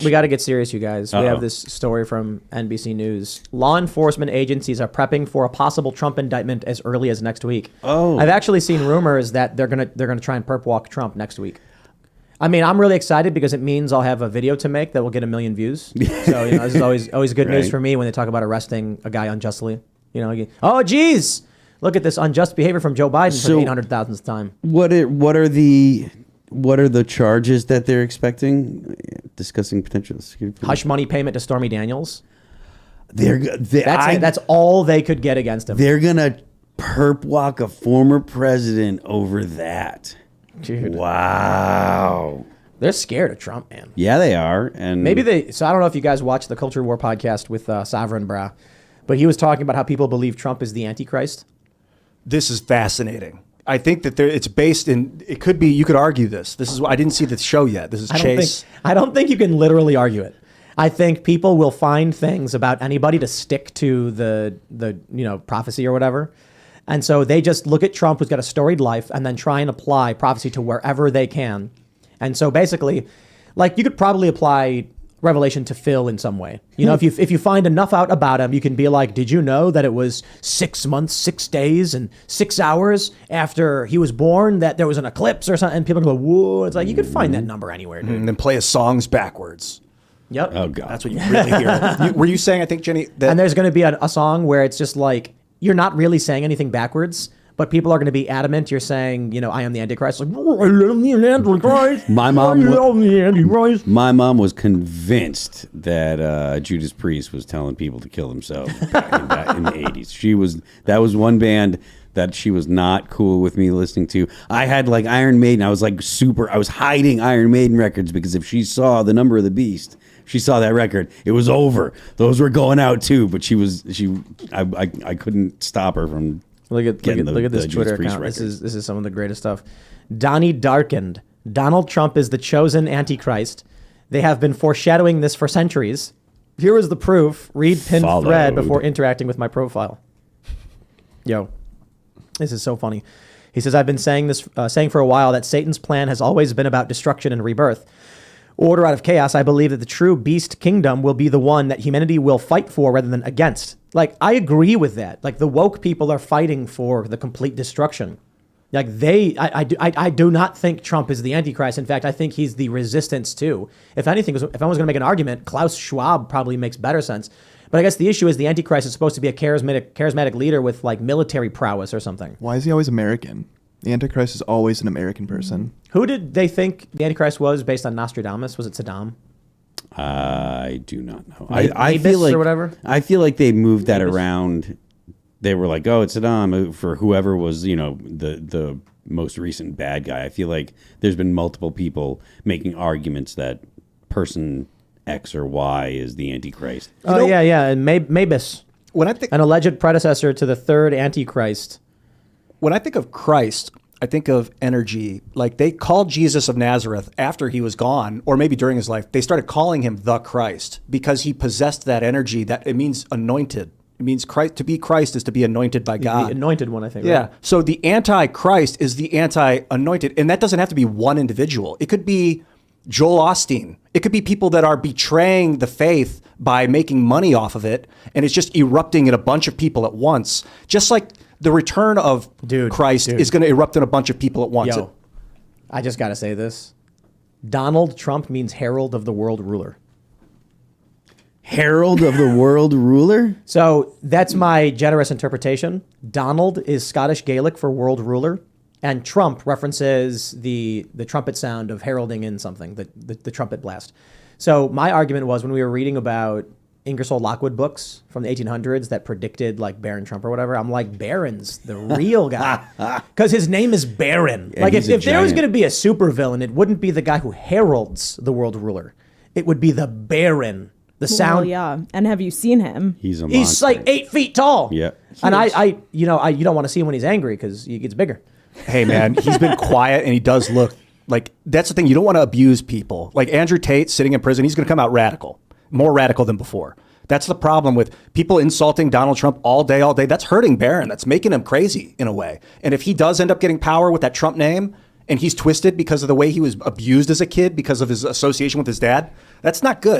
We got to get serious, you guys. We have this story from NBC News. Law enforcement agencies are prepping for a possible Trump indictment as early as next week. I've actually seen rumors that they're gonna try and perp walk Trump next week. I mean, I'm really excited because it means I'll have a video to make that will get 1 million views. So this is always good news for me when they talk about arresting a guy unjustly. Oh geez, look at this unjust behavior from Joe Biden for the 800,000th time. What are the charges that they're expecting? Discussing potential security. Hush money payment to Stormy Daniels. That's all they could get against him. They're gonna perp walk a former president over that. Dude. Wow. They're scared of Trump, man. Yeah, they are. And So I don't know if you guys watched the Culture War podcast with Sovereign Bra, but he was talking about how people believe Trump is the Antichrist. This is fascinating. I think that it's based in. It could be. You could argue this. This is. I didn't see the show yet. This is Chase. I don't think you can literally argue it. I think people will find things about anybody to stick to the prophecy or whatever, and so they just look at Trump, who's got a storied life, and then try and apply prophecy to wherever they can. And so basically, like you could probably apply Revelation to Phil in some way. If you find enough out about him, you can be like, did you know that it was 6 months, 6 days, and 6 hours after he was born that there was an eclipse or something? And people go, whoa. It's like, you could find that number anywhere, dude. And then play his songs backwards. Yep. Oh, God. That's what you really hear. Were you saying, I think, Jenny, that... And there's going to be a song where it's just like, you're not really saying anything backwards, but people are going to be adamant you're saying, I am the Antichrist. Like, oh, I am the Antichrist. My mom was convinced that Judas Priest was telling people to kill themselves back in the 80s. That was one band that she was not cool with me listening to. I had like Iron Maiden. I was hiding Iron Maiden records because if she saw The Number of the Beast, she saw that record, it was over. Those were going out too, but I couldn't stop her from Look at this Twitter account. This is some of the greatest stuff. Donnie Darkened. Donald Trump is the chosen Antichrist. They have been foreshadowing this for centuries. Here is the proof. Read pinned thread before interacting with my profile. Yo, this is so funny. He says, I've been saying for a while that Satan's plan has always been about destruction and rebirth. Order out of chaos. I believe that the true beast kingdom will be the one that humanity will fight for rather than against. Like, I agree with that. Like, the woke people are fighting for the complete destruction. Like, I do not think Trump is the Antichrist. In fact, I think he's the resistance too. If anything, if I was going to make an argument, Klaus Schwab probably makes better sense. But I guess the issue is the Antichrist is supposed to be a charismatic leader with like military prowess or something. Why is he always American? The Antichrist is always an American person. Who did they think the Antichrist was based on Nostradamus? Was it Saddam? I do not know. I feel like, or whatever. I feel like they moved that around. They were like, oh, it's Saddam for whoever was, the most recent bad guy. I feel like there's been multiple people making arguments that person X or Y is the Antichrist. Oh, yeah. And Mabus, an alleged predecessor to the third Antichrist. When I think of Christ, I think of energy. Like they called Jesus of Nazareth after he was gone, or maybe during his life, they started calling him the Christ because he possessed that energy. That it means anointed. It means Christ. To be Christ is to be anointed by God. The anointed one, I think. Yeah. Right? So the Antichrist is the anti-anointed, and that doesn't have to be one individual. It could be Joel Osteen. It could be people that are betraying the faith by making money off of it, and it's just erupting in a bunch of people at once. Just like the return of Christ is going to erupt in a bunch of people at once. Yo, I just got to say this. Donald Trump means herald of the world ruler. Herald of the world ruler? So that's my generous interpretation. Donald is Scottish Gaelic for world ruler, and Trump references the trumpet sound of heralding in something, the trumpet blast. So my argument was when we were reading about Ingersoll Lockwood books from the 1800s that predicted like Barron Trump or whatever, I'm like, Barron's the real guy. Because his name is Barron. Yeah, like if there was going to be a supervillain, it wouldn't be the guy who heralds the world ruler. It would be the Baron. The sound. Well, yeah. And have you seen him? He's a monster. He's like 8 feet tall. Yeah. And you don't want to see him when he's angry because he gets bigger. Hey, man, he's been quiet and he does look like, that's the thing. You don't want to abuse people. Like Andrew Tate sitting in prison, he's going to come out radical. More radical than before. That's the problem with people insulting Donald Trump all day. That's hurting Barron. That's making him crazy in a way. And if he does end up getting power with that Trump name and he's twisted because of the way he was abused as a kid because of his association with his dad, that's not good.